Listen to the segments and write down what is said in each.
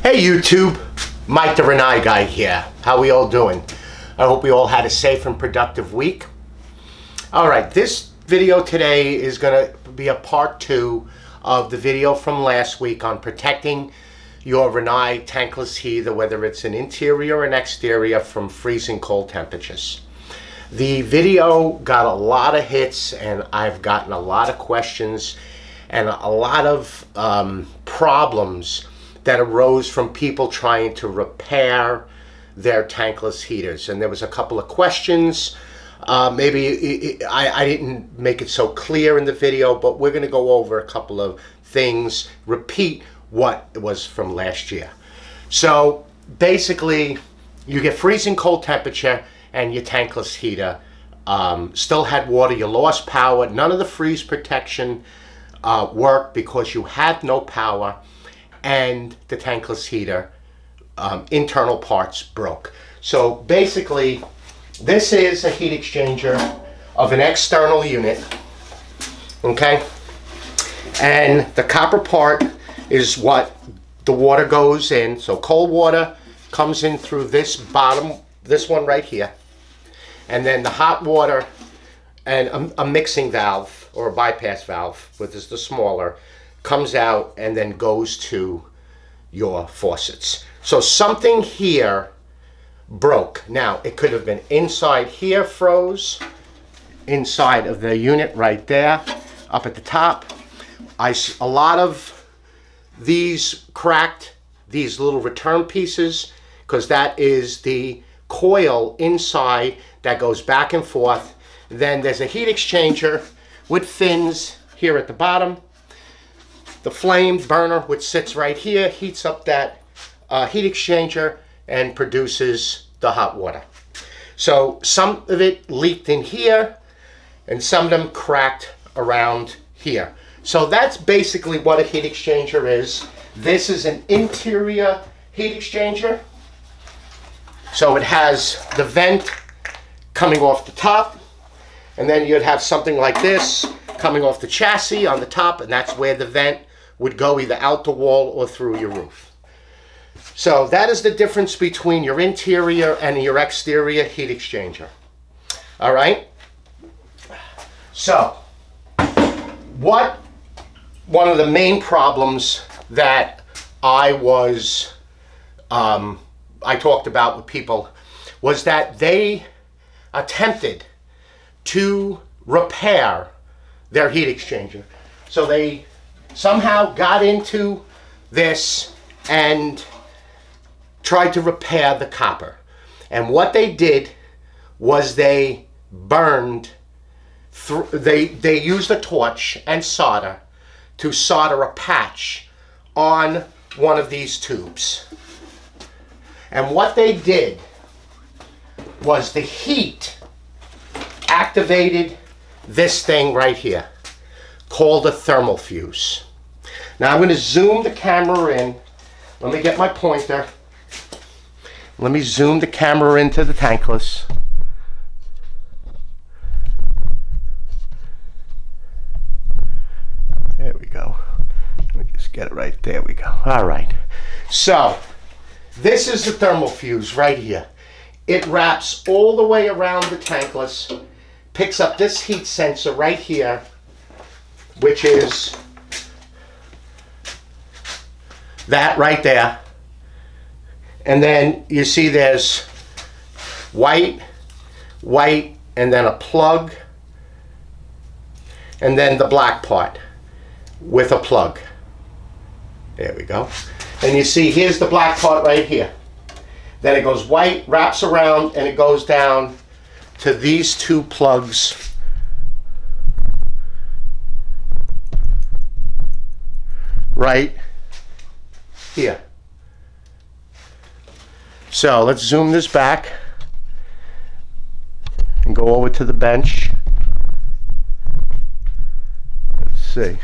Hey YouTube, Mike the Rinnai guy here. How we all doing? I hope we all had a safe and productive week. Alright, this video today is going to be a part 2 of the video from last week on protecting your Rinnai tankless heater, whether it's an interior or an exterior, from freezing cold temperatures. The video got a lot of hits and I've gotten a lot of questions and a lot of problems that arose from people trying to repair their tankless heaters. And there was a couple of questions. Maybe I didn't make it so clear in the video, but we're going to go over a couple of things, repeat what was from last year. So basically, you get freezing cold temperature and your tankless heater still had water, you lost power, none of the freeze protection worked because you had no power, and the tankless heater internal parts broke. So basically, this is a heat exchanger of an external unit, okay? And the copper part is what the water goes in. So cold water comes in through this bottom, this one right here. And then the hot water and a mixing valve or a bypass valve, which is the smaller, comes out and then goes to your faucets. So something here broke. Now, it could have been inside here froze, inside of the unit right there, up at the top. A lot of these cracked, these little return pieces, because that is the coil inside that goes back and forth. Then there's a heat exchanger with fins here at the bottom. The flame burner, which sits right here, heats up that heat exchanger and produces the hot water. So some of it leaked in here and some of them cracked around here. So that's basically what a heat exchanger is. This is an interior heat exchanger. So it has the vent coming off the top, and then you'd have something like this coming off the chassis on the top, and that's where the vent would go, either out the wall or through your roof. So that is the difference between your interior and your exterior heat exchanger. All right? So, one of the main problems that I talked about with people was that they attempted to repair their heat exchanger. So they somehow got into this and tried to repair the copper. And what they did was they burned, they used a torch and solder to solder a patch on one of these tubes. And what they did was the heat activated this thing right here, called a thermal fuse. Now I'm going to zoom the camera in. Let me get my pointer. Let me zoom the camera into the tankless. There we go. Let me just get it right. There we go. All right. So this is the thermal fuse right here. It wraps all the way around the tankless, picks up this heat sensor right here, which is that right there. And then you see there's white, and then a plug, and then the black part with a plug. There we go. And you see here's the black part right here. Then it goes white, wraps around, and it goes down to these two plugs right here. So let's zoom this back and go over to the bench. Let's see.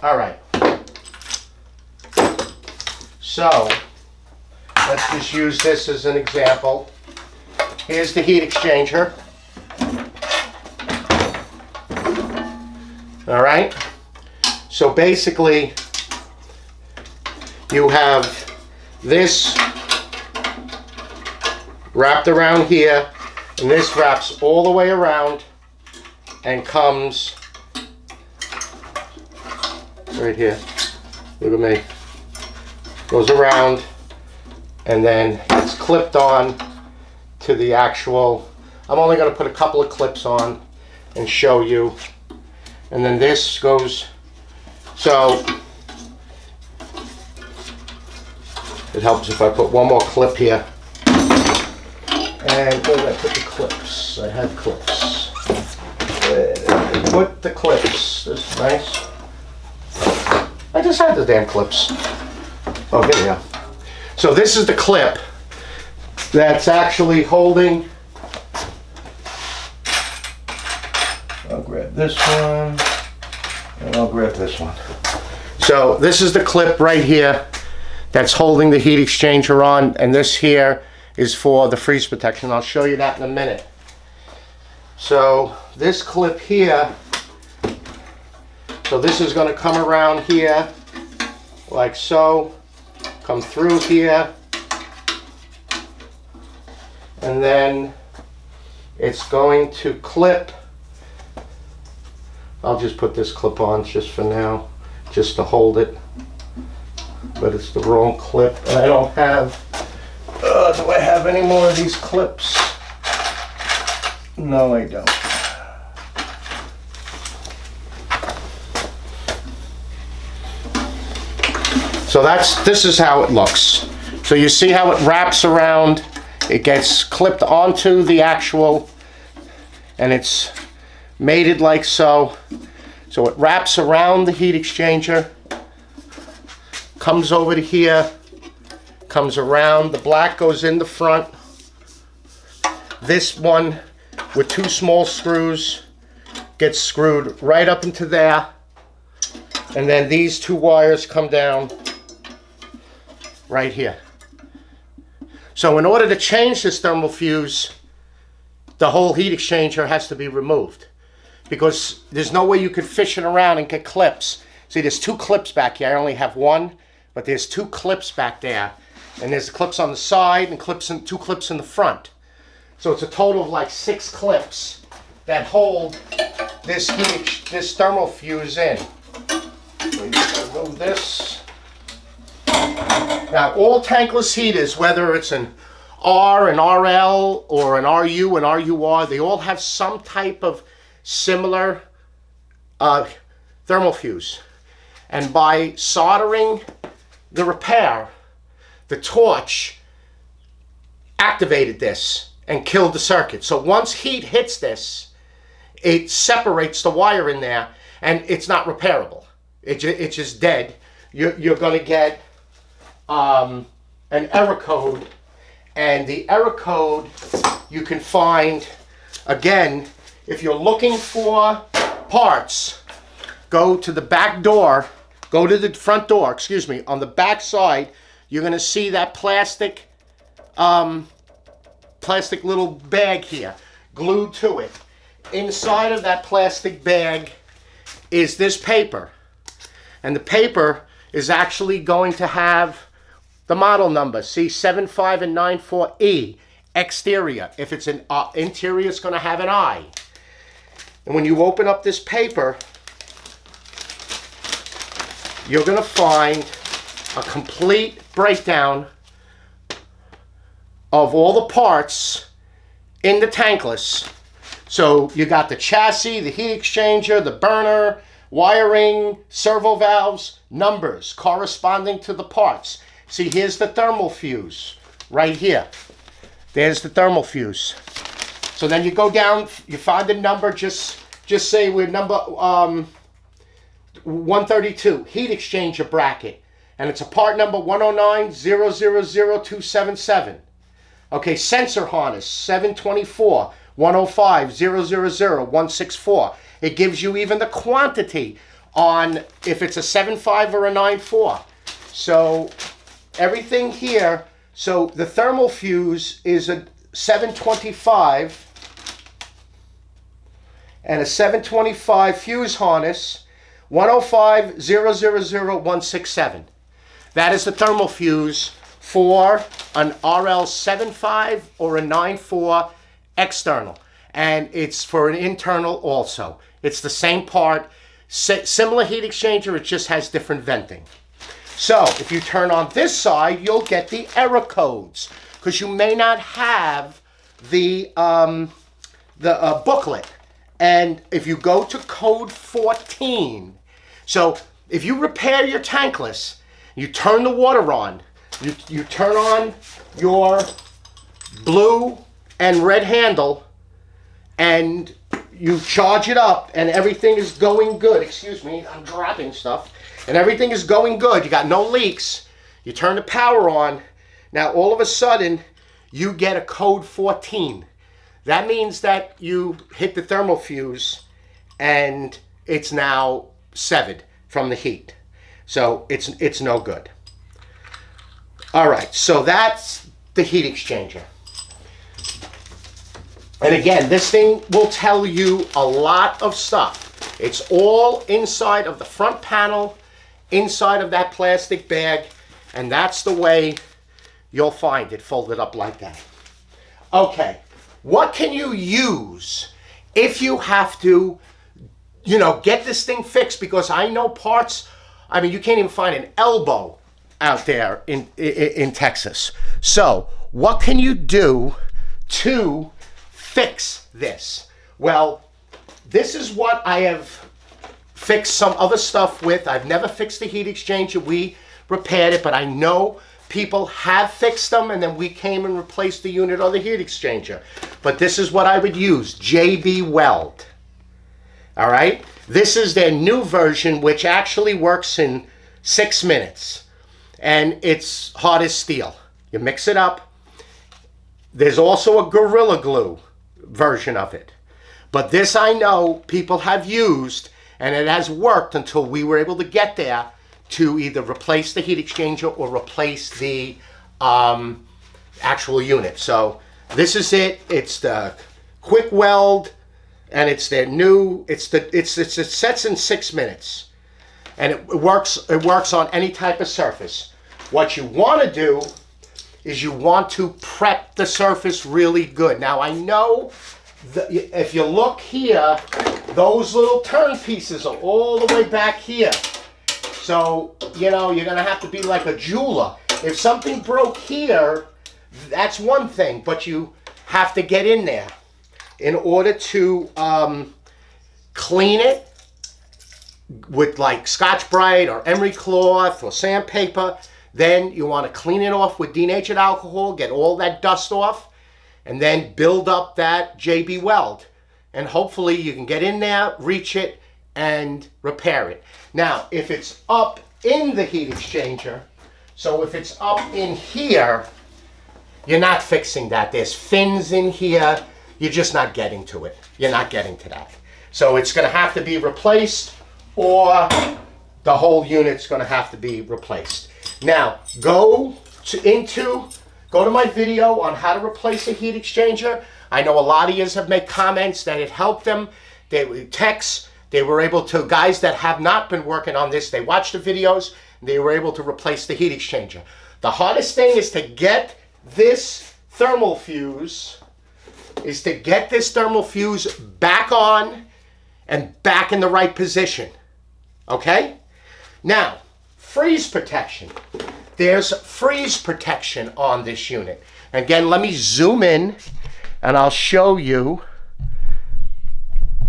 All right. So let's just use this as an example. Here's the heat exchanger. All right. So basically, you have this wrapped around here, and this wraps all the way around and comes right here. Look at me. Goes around and then it's clipped on to the actual, I'm only going to put a couple of clips on and show you. And then this goes, so it helps if I put one more clip here. And where did I put the clips? I had clips. Where did I put the clips? This is nice. I just had the damn clips. Oh, here we go. So this is the clip that's actually holding. I'll grab this one, and I'll grab this one. So this is the clip right here that's holding the heat exchanger on, and this here is for the freeze protection. I'll show you that in a minute. So this clip here, so this is going to come around here like so, come through here, and then it's going to clip. I'll just put this clip on just for now, just to hold it, but it's the wrong clip, and I don't have, do I have any more of these clips? No, I don't. So this is how it looks. So you see how it wraps around, it gets clipped onto the actual, and it's mated like so. So it wraps around the heat exchanger, comes over to here, comes around, the black goes in the front. This one with two small screws gets screwed right up into there, and then these two wires come down right here. So in order to change this thermal fuse, the whole heat exchanger has to be removed, because there's no way you could fish it around and get clips. See, there's two clips back here. I only have one, but there's two clips back there, and there's clips on the side and two clips in the front. So it's a total of like 6 clips that hold this thermal fuse in. So you can remove this. Now, all tankless heaters, whether it's an R, an RL, or an RU, an RUR, they all have some type of similar thermal fuse. And by soldering the repair, the torch activated this and killed the circuit. So once heat hits this, it separates the wire in there, and it's not repairable. It's just dead. You're going to get an error code, and the error code you can find, again, if you're looking for parts, go to the back door, go to the front door, excuse me, on the back side, you're going to see that plastic little bag here glued to it. Inside of that plastic bag is this paper, and the paper is actually going to have the model number, C75 and 94E, exterior. If it's an interior, it's going to have an I. And when you open up this paper, you're going to find a complete breakdown of all the parts in the tankless. So you got the chassis, the heat exchanger, the burner, wiring, servo valves, numbers corresponding to the parts. See, here's the thermal fuse right here. There's the thermal fuse. So then you go down, you find the number, just say we're number 132, heat exchanger bracket. And it's a part number 109000277. Okay, sensor harness 724 105 164. It gives you even the quantity on if it's a 7.5 or a 9.4. So everything here, so the thermal fuse is a 725 and a 725 fuse harness 105 167. That is the thermal fuse for an RL75 or a 9.4 external. And it's for an internal also. It's the same part, similar heat exchanger, it just has different venting. So if you turn on this side, you'll get the error codes, because you may not have the booklet. And if you go to code 14, so if you repair your tankless, you turn the water on, you turn on your blue and red handle, and you charge it up, and everything is going good. Excuse me, I'm dropping stuff. And everything is going good. You got no leaks. You turn the power on. Now, all of a sudden, you get a code 14. That means that you hit the thermal fuse, and it's now severed from the heat. So it's no good. All right, so that's the heat exchanger. And again, this thing will tell you a lot of stuff. It's all inside of the front panel, inside of that plastic bag, and that's the way you'll find it folded up like that. Okay, what can you use if you have to, get this thing fixed? Because I know parts, I mean, you can't even find an elbow out there in Texas. So what can you do to fix this? Well, this is what I have fixed some other stuff with. I've never fixed the heat exchanger. We repaired it, but I know people have fixed them, and then we came and replaced the unit or the heat exchanger. But this is what I would use, WELD. All right? This is their new version, which actually works in 6 minutes. And it's hard as steel. You mix it up. There's also a Gorilla Glue version of it. But this I know people have used, and it has worked until we were able to get there to either replace the heat exchanger or replace the actual unit. So this is it. It's the quick weld, and it's their new. It sets in 6 minutes, and it works. It works on any type of surface. What you want to do is you want to prep the surface really good. Now I know that if you look here, those little turn pieces are all the way back here. So, you're going to have to be like a jeweler. If something broke here, that's one thing, but you have to get in there in order to clean it with like Scotch-Brite or emery cloth or sandpaper. Then you want to clean it off with denatured alcohol, get all that dust off, and then build up that WELD. And hopefully you can get in there, reach it, and repair it. Now, if it's up in the heat exchanger, so if it's up in here, you're not fixing that. There's fins in here. You're just not getting to it. You're not getting to that. So it's going to have to be replaced, or the whole unit's going to have to be replaced. Now, go to my video on how to replace a heat exchanger. I know a lot of you have made comments that it helped them. They text. They were able to, guys that have not been working on this, they watched the videos, and they were able to replace the heat exchanger. The hardest thing is to get this thermal fuse, back on and back in the right position. Okay? Now, freeze protection. There's freeze protection on this unit. Again, let me zoom in and I'll show you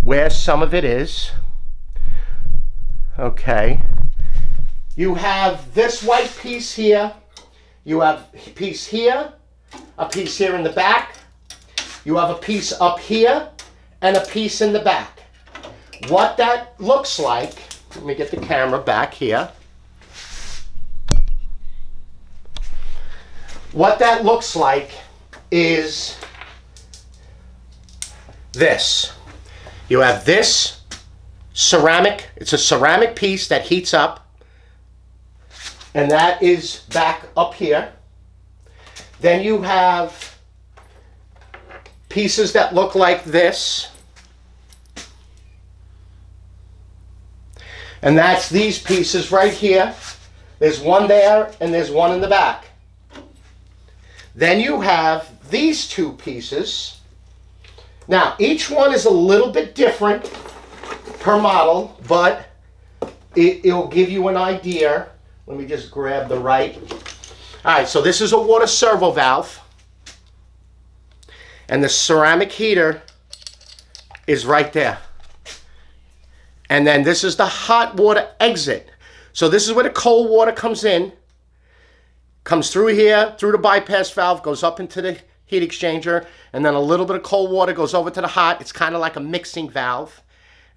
where some of it is. Okay. You have this white piece here. You have a piece here, a piece here in the back. You have a piece up here and a piece in the back. What that looks like, let me get the camera back here. What that looks like is this. You have this ceramic, it's a ceramic piece that heats up, and that is back up here. Then you have pieces that look like this, and that's these pieces right here There's one there and there's one in the back. Then you have these two pieces. Now, each one is a little bit different per model, but it'll give you an idea. Let me just grab the right. All right, so this is a water servo valve. And the ceramic heater is right there. And then this is the hot water exit. So this is where the cold water comes in, comes through here, through the bypass valve, goes up into the heat exchanger, and then a little bit of cold water goes over to the hot. It's kind of like a mixing valve.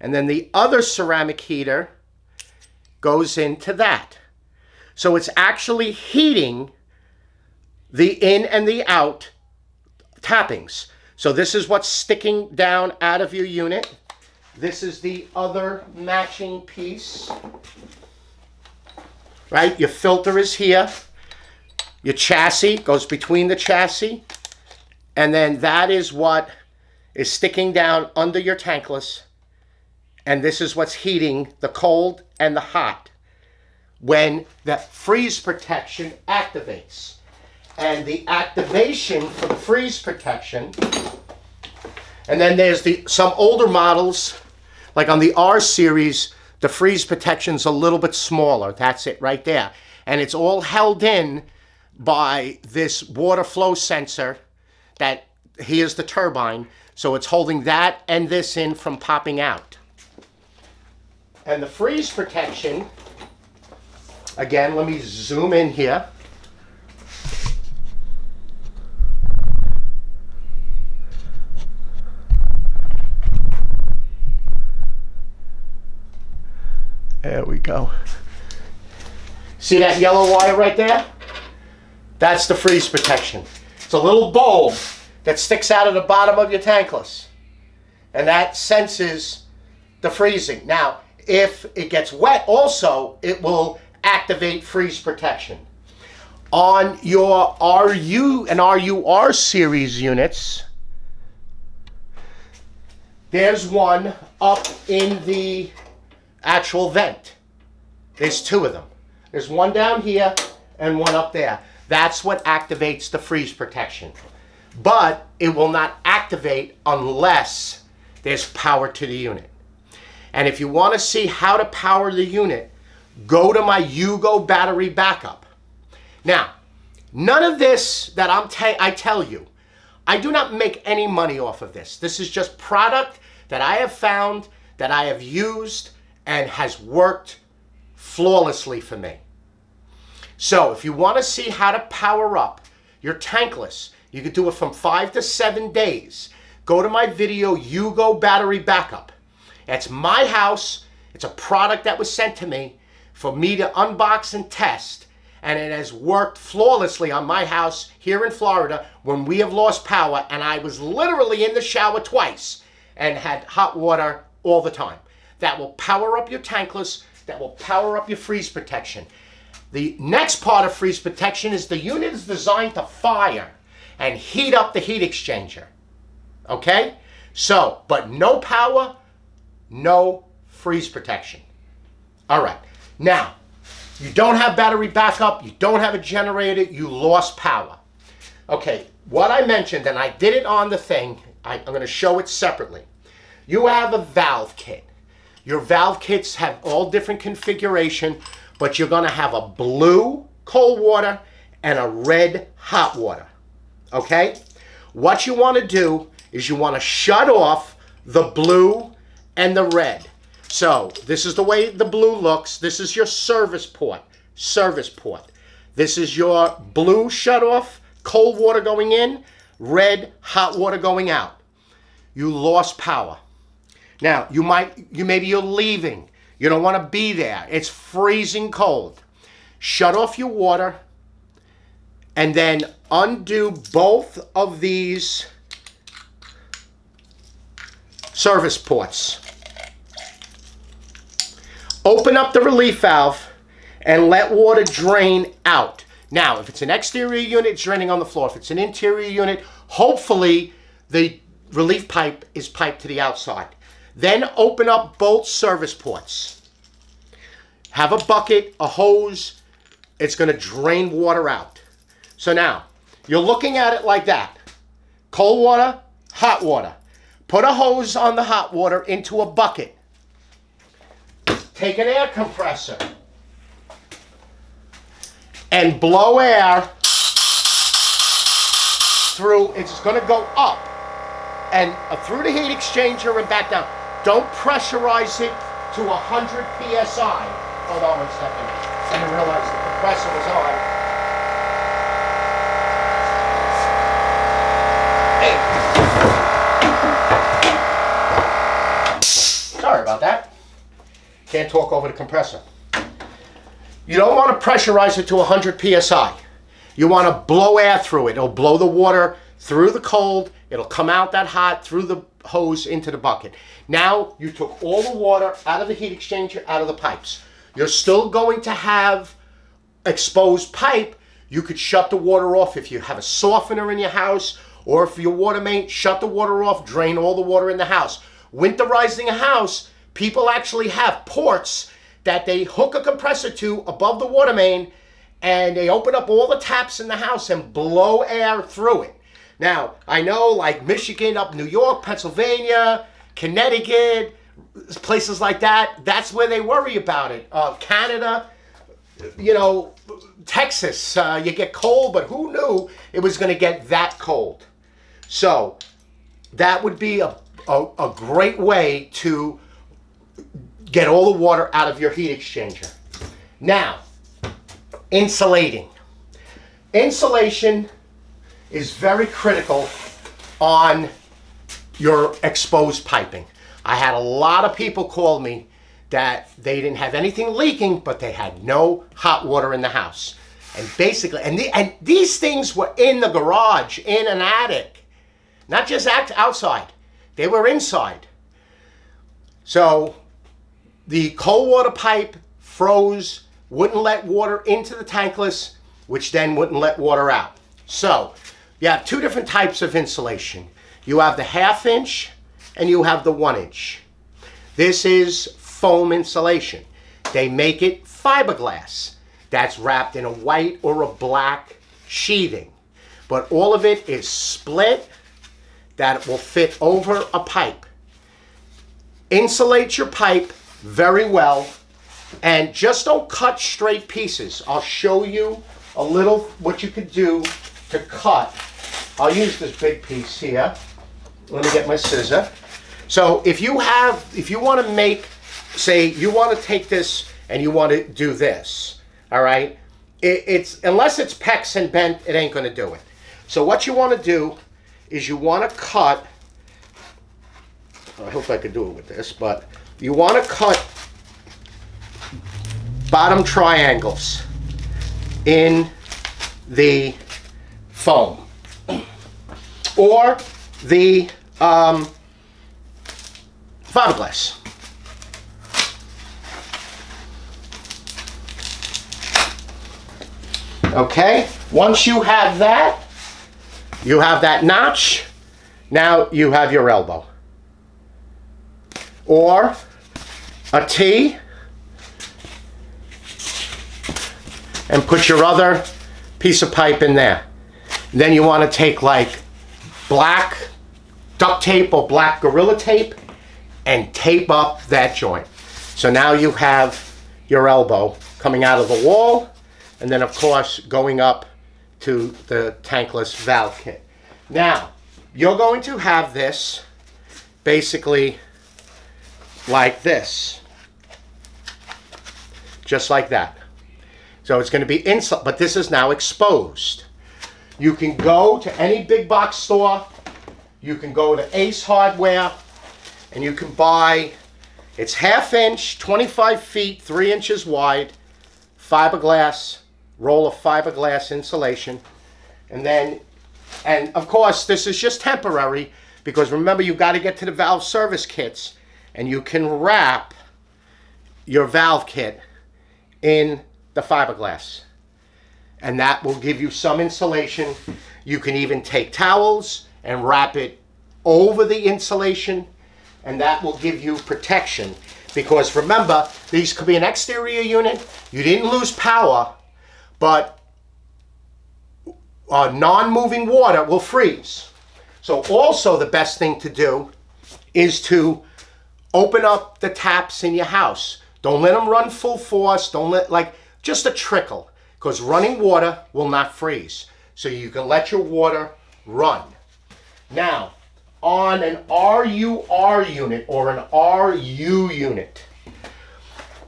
And then the other ceramic heater goes into that. So it's actually heating the in and the out tappings. So this is what's sticking down out of your unit. This is the other matching piece. Right? Your filter is here. Your chassis goes between the chassis. And then that is what is sticking down under your tankless. And this is what's heating the cold and the hot when the freeze protection activates. And the activation for the freeze protection, and then there's some older models, like on the R series, the freeze protection's a little bit smaller. That's it right there. And it's all held in by this water flow sensor that here's the turbine. So it's holding that and this in from popping out. And the freeze protection, again, let me zoom in here. There we go. See that yellow wire right there? That's the freeze protection. It's a little bulb that sticks out of the bottom of your tankless. And that senses the freezing. Now, if it gets wet also, it will activate freeze protection. On your RU and RUR series units, there's one up in the actual vent. There's two of them. There's one down here and one up there. That's what activates the freeze protection. But it will not activate unless there's power to the unit. And if you want to see how to power the unit, go to my Yugo battery backup. Now, none of this that I tell you, I do not make any money off of this. This is just product that I have found, that I have used, and has worked flawlessly for me. So if you want to see how to power up your tankless, you can do it from 5 to 7 days. Go to my video, Yugo battery backup. It's my house. It's a product that was sent to me for me to unbox and test. And it has worked flawlessly on my house here in Florida when we have lost power. And I was literally in the shower twice and had hot water all the time. That will power up your tankless. That will power up your freeze protection. The next part of freeze protection is the unit is designed to fire and heat up the heat exchanger. Okay? So, but no power, no freeze protection. All right. Now, you don't have battery backup, you don't have a generator, you lost power. Okay, what I mentioned, and I did it on the thing, I'm going to show it separately. You have a valve kit. Your valve kits have all different configuration, but you're going to have a blue cold water and a red hot water. Okay? What you want to do is you want to shut off the blue and the red. So this is the way the blue looks. This is your service port. Service port. This is your blue shut off, cold water going in, red hot water going out. You lost power. Now maybe you're leaving. You don't want to be there. It's freezing cold. Shut off your water and then undo both of these service ports. Open up the relief valve and let water drain out. Now, if it's an exterior unit, it's draining on the floor. If it's an interior unit, hopefully the relief pipe is piped to the outside. Then open up both service ports. Have a bucket, a hose, it's going to drain water out. So now, you're looking at it like that. Cold water, hot water. Put a hose on the hot water into a bucket. Take an air compressor and blow air through. It's going to go up and through the heat exchanger and back down. Don't pressurize it to 100 psi. Hold on 1 second. I didn't realize the compressor was on. Hey. Sorry about that. Can't talk over the compressor. You don't want to pressurize it to 100 psi. You want to blow air through it. It'll blow the water through the cold. It'll come out that hot through the hose into the bucket. Now you took all the water out of the heat exchanger, out of the pipes. You're still going to have exposed pipe. You could shut the water off if you have a softener in your house, or if your water main, shut the water off, drain all the water in the house. Winterizing a house, people actually have ports that they hook a compressor to above the water main, and they open up all the taps in the house and blow air through it. Now, I know like Michigan, up New York, Pennsylvania, Connecticut, places like that, that's where they worry about it. Canada, you know, Texas, you get cold, but who knew it was going to get that cold? So that would be a great way to get all the water out of your heat exchanger. Now, insulating. Insulation is very critical on your exposed piping. I had a lot of people call me that they didn't have anything leaking, but they had no hot water in the house. And basically, and these things were in the garage, in an attic, not just outside. They were inside. So the cold water pipe froze, wouldn't let water into the tankless, which then wouldn't let water out. So you have two different types of insulation. You have the 1/2 inch and you have the 1 inch. This is foam insulation. They make it fiberglass that's wrapped in a white or a black sheathing. But all of it is split that will fit over a pipe. Insulate your pipe very well, and just don't cut straight pieces. I'll show you a little what you could do to cut. I'll use this big piece here. Let me get my scissor. So if you want to make, say you want to take this and you want to do this, all right? It's unless it's pecs and bent, it ain't going to do it. So what you want to do is you want to cut, I hope I could do it with this, but you want to cut bottom triangles in the foam or the fiberglass. Okay, once you have that notch, now you have your elbow. Or a T, and put your other piece of pipe in there. Then you want to take like black duct tape or black Gorilla Tape and tape up that joint. So now you have your elbow coming out of the wall, and then of course going up to the tankless valve kit. Now, you're going to have this basically like this. Just like that. So it's going to be inside, but this is now exposed. You can go to any big box store. You can go to Ace Hardware and you can buy, it's 1/2 inch, 25 feet, 3 inches wide, fiberglass, roll of fiberglass insulation. And of course, this is just temporary because remember, you got to get to the valve service kits, and you can wrap your valve kit in the fiberglass. And that will give you some insulation. You can even take towels and wrap it over the insulation, and that will give you protection. Because remember, these could be an exterior unit. You didn't lose power, but non-moving water will freeze. So also the best thing to do is to open up the taps in your house. Don't let them run full force. Don't let, like, just a trickle, because running water will not freeze. So you can let your water run. Now, on an RUR unit or an RU unit,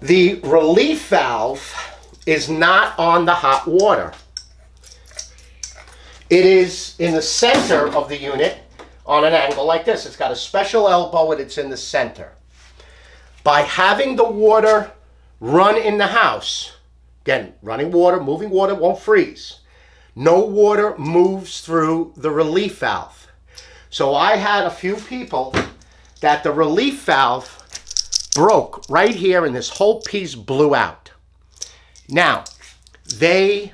the relief valve is not on the hot water. It is in the center of the unit on an angle like this. It's got a special elbow and it's in the center. By having the water run in the house, again, running water, moving water won't freeze. No water moves through the relief valve. So I had a few people that the relief valve broke right here and this whole piece blew out. Now, you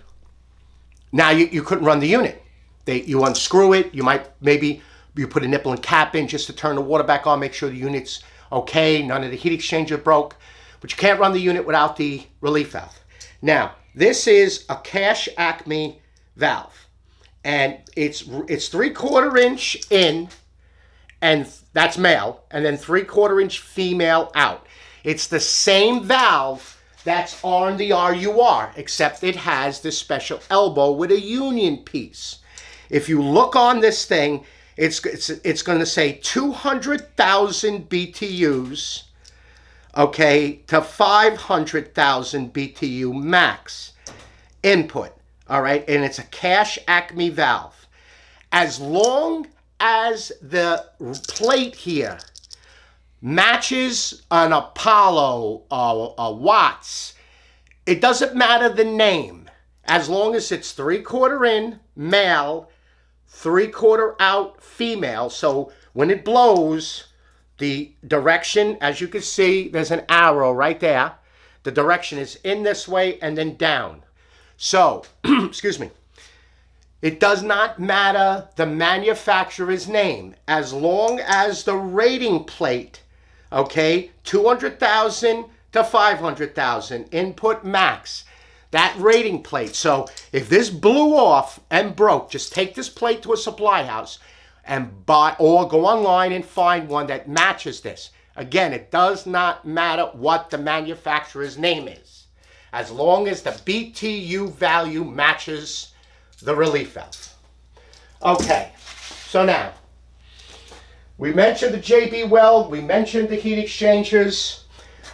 couldn't run the unit. You unscrew it, maybe you put a nipple and cap in just to turn the water back on, make sure the unit's okay, none of the heat exchanger broke, but you can't run the unit without the relief valve. Now, this is a Cash Acme valve, and it's 3/4 inch in, and that's male, and then 3/4 inch female out. It's the same valve that's on the RUR, except it has this special elbow with a union piece. If you look on this thing, it's going to say 200,000 BTUs, okay, to 500,000 BTU max input, all right? And it's a Cash Acme valve. As long as the plate here matches an Apollo, a Watts, it doesn't matter the name, as long as it's 3/4 in, male, 3/4 out, female. So when it blows, the direction, as you can see, there's an arrow right there. The direction is in this way and then down. So, excuse me, it does not matter the manufacturer's name, as long as the rating plate, okay, 200,000 to 500,000 input max. That rating plate. So if this blew off and broke, just take this plate to a supply house and buy, or go online and find one that matches this. Again, it does not matter what the manufacturer's name is, as long as the BTU value matches the relief valve. Okay, so now, we mentioned the JB Weld, we mentioned the heat exchangers,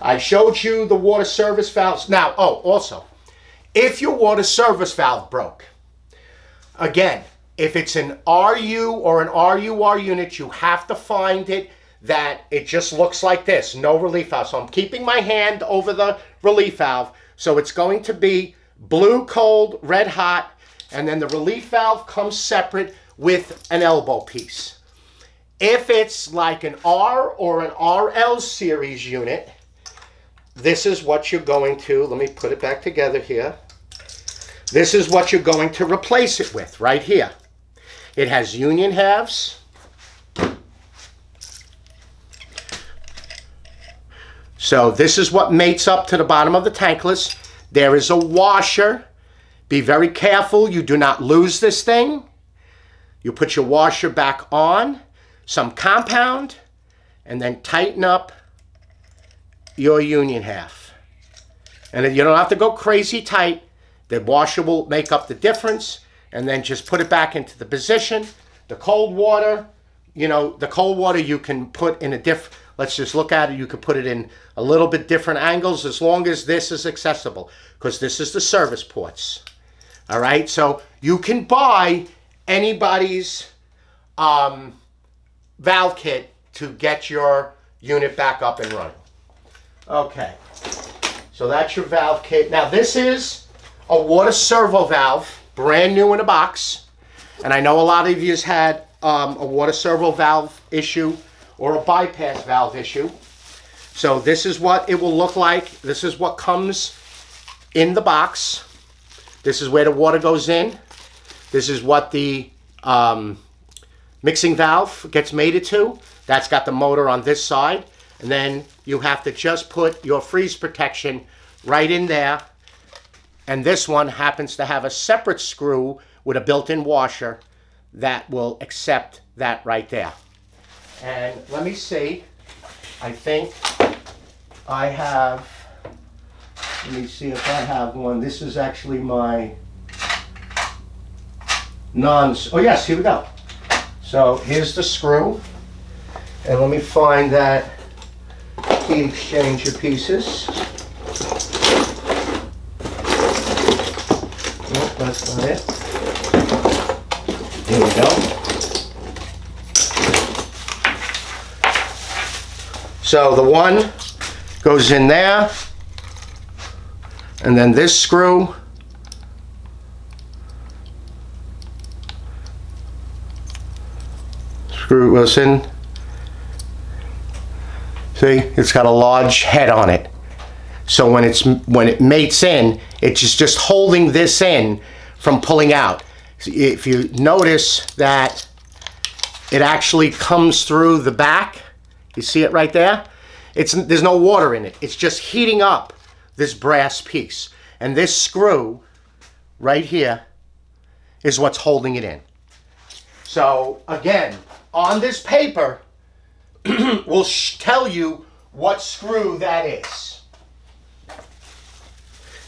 I showed you the water service valves. Now, also, if your water service valve broke, again, if it's an RU or an RUR unit, you have to find it that it just looks like this, no relief valve. So I'm keeping my hand over the relief valve. So it's going to be blue, cold, red, hot, and then the relief valve comes separate with an elbow piece. If it's like an R or an RL series unit, this is what you're going to, let me put it back together here. This is what you're going to replace it with right here. It has union halves. So this is what mates up to the bottom of the tankless. There is a washer. Be very careful you do not lose this thing. You put your washer back on, some compound, and then tighten up your union half. And you don't have to go crazy tight. The washer will make up the difference, and then just put it back into the position. The cold water, the cold water you can put in let's just look at it, you can put it in a little bit different angles as long as this is accessible, because this is the service ports. All right, so you can buy anybody's valve kit to get your unit back up and running. Okay, so that's your valve kit. Now this is a water servo valve, brand new in a box. And I know a lot of you has had a water servo valve issue or a bypass valve issue. So this is what it will look like. This is what comes in the box. This is where the water goes in. This is what the mixing valve gets mated to. That's got the motor on this side. And then you have to just put your freeze protection right in there. And this one happens to have a separate screw with a built-in washer that will accept that right there. And let me see. I think I have, let me see if I have one. This is actually my oh yes, here we go. So here's the screw. And let me find that heat exchanger pieces. Nope, that's not it. Here we go. So the one goes in there, and then this screw goes in. See, it's got a large head on it. So when it mates in, it's just holding this in from pulling out. If you notice that it actually comes through the back, you see it right there? There's no water in it. It's just heating up this brass piece. And this screw right here is what's holding it in. So again, on this paper, we'll tell you what screw that is.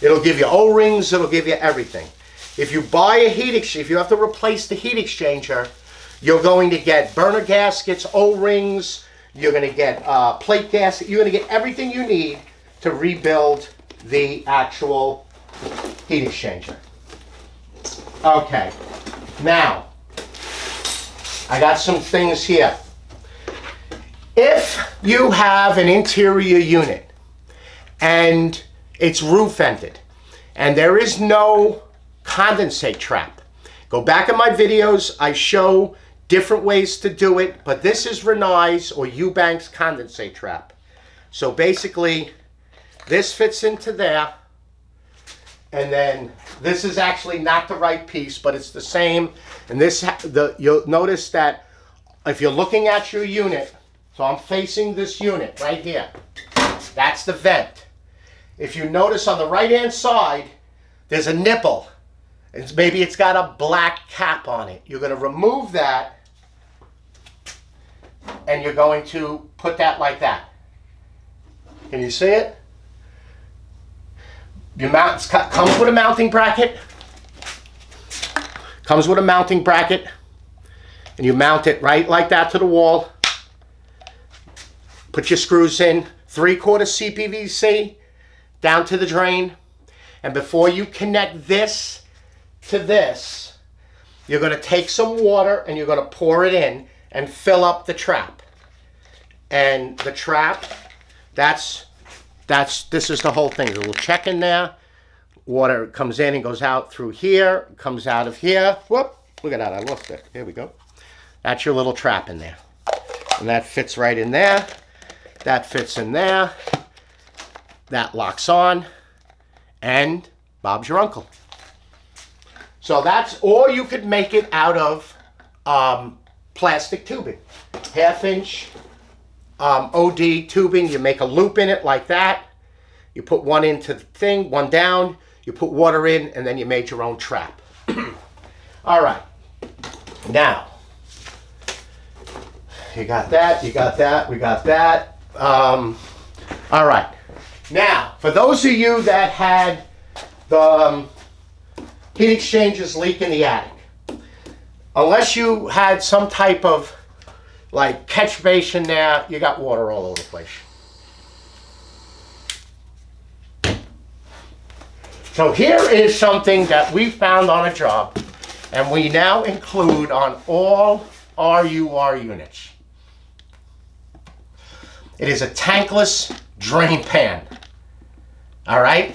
It'll give you O-rings, it'll give you everything. If you buy a heat exchanger, if you have to replace the heat exchanger, you're going to get burner gaskets, O-rings, you're going to get plate gaskets, you're going to get everything you need to rebuild the actual heat exchanger. Okay, now, I got some things here. If you have an interior unit and it's roof vented and there is no condensate trap, go back in my videos. I show different ways to do it, but this is Rinnai's or Eubank's condensate trap. So basically, this fits into there, and then this is actually not the right piece, but it's the same. And this, you'll notice that if you're looking at your unit, so I'm facing this unit right here. That's the vent. If you notice on the right-hand side, there's a nipple. Maybe it's got a black cap on it. You're going to remove that, and you're going to put that like that. Can you see it? Comes with a mounting bracket. Comes with a mounting bracket. And you mount it right like that to the wall. Put your screws in, 3/4 CPVC down to the drain. And before you connect this to this, you're going to take some water and you're going to pour it in and fill up the trap. And the trap, this is the whole thing. There's a little check in there. Water comes in and goes out through here, comes out of here. Whoop, look at that, I lost it. Here we go. That's your little trap in there. And that fits right in there. That fits in there. That locks on. And Bob's your uncle. So that's, or you could make it out of plastic tubing. 1/2 inch OD tubing. You make a loop in it like that. You put one into the thing, one down. You put water in, and then you made your own trap. All right. Now, you got that, we got that. All right. Now, for those of you that had the heat exchangers leak in the attic, unless you had some type of like catch basin there, you got water all over the place. So here is something that we found on a job, and we now include on all RUR units. It is a tankless drain pan. All right?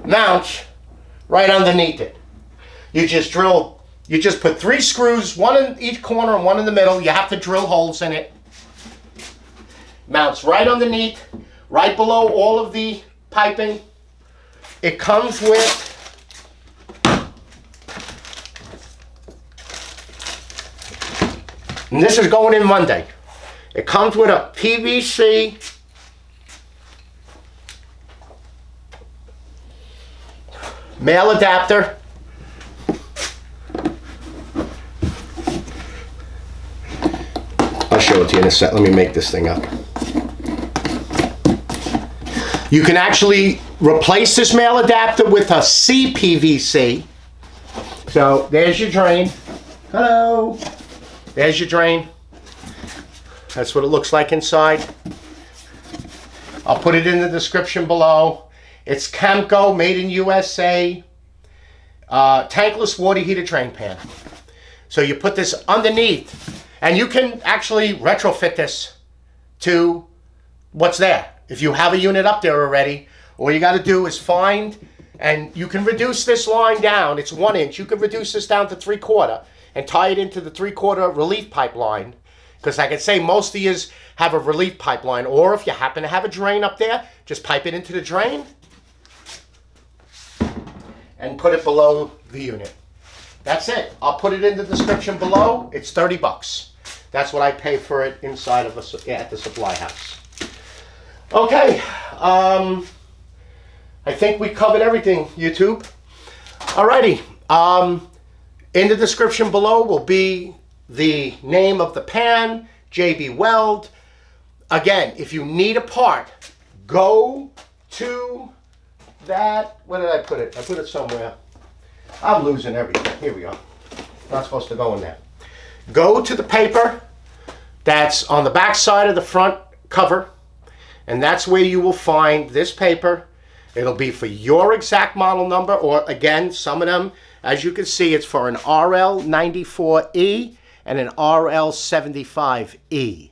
Mounts right underneath it. You just put 3 screws, one in each corner and one in the middle. You have to drill holes in it. Mounts right underneath, right below all of the piping. It comes with and this is going in Monday. It comes with a PVC male adapter. I'll show it to you in a sec. Let me make this thing up. You can actually replace this male adapter with a CPVC. So there's your drain. Hello. There's your drain. That's what it looks like inside. I'll put it in the description below. It's Camco, made in USA. Tankless water heater drain pan. So you put this underneath, and you can actually retrofit this to what's there. If you have a unit up there already, all you got to do is find, and you can reduce this line down. It's 1 inch. You can reduce this down to 3/4 and tie it into the 3/4 relief pipeline. Because like I say, most of yous have a relief pipeline, or if you happen to have a drain up there, just pipe it into the drain and put it below the unit. That's it. I'll put it in the description below. It's 30 bucks. That's what I pay for it inside of at the supply house. Okay, I think we covered everything, YouTube. Alrighty, in the description below will be the name of the pan, JB Weld. Again, if you need a part, go to that, where did I put it? I put it somewhere. I'm losing everything. Here we go. Not supposed to go in there. Go to the paper that's on the back side of the front cover, and that's where you will find this paper. It'll be for your exact model number, or again, some of them, as you can see, it's for an RL94E and an RL75E.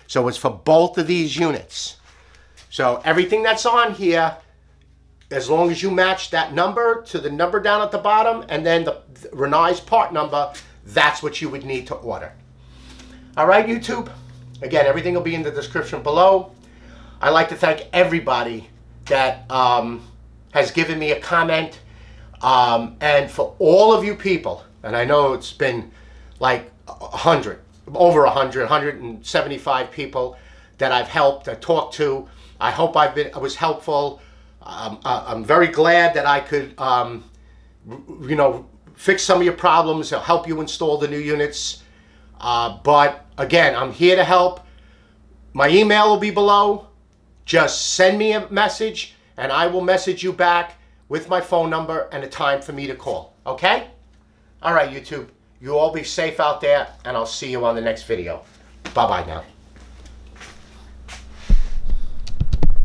So it's for both of these units. So everything that's on here, as long as you match that number to the number down at the bottom and then the Rinnai's part number, that's what you would need to order. All right, YouTube? Again, everything will be in the description below. I'd like to thank everybody that has given me a comment. And for all of you people, and I know it's been like 100, over 100, 175 people that I've helped, talked to. I hope I was helpful. I'm very glad that I could, you know, fix some of your problems, help you install the new units. But again, I'm here to help. My email will be below. Just send me a message and I will message you back with my phone number and a time for me to call. Okay? All right, YouTube. You all be safe out there, and I'll see you on the next video. Bye-bye now.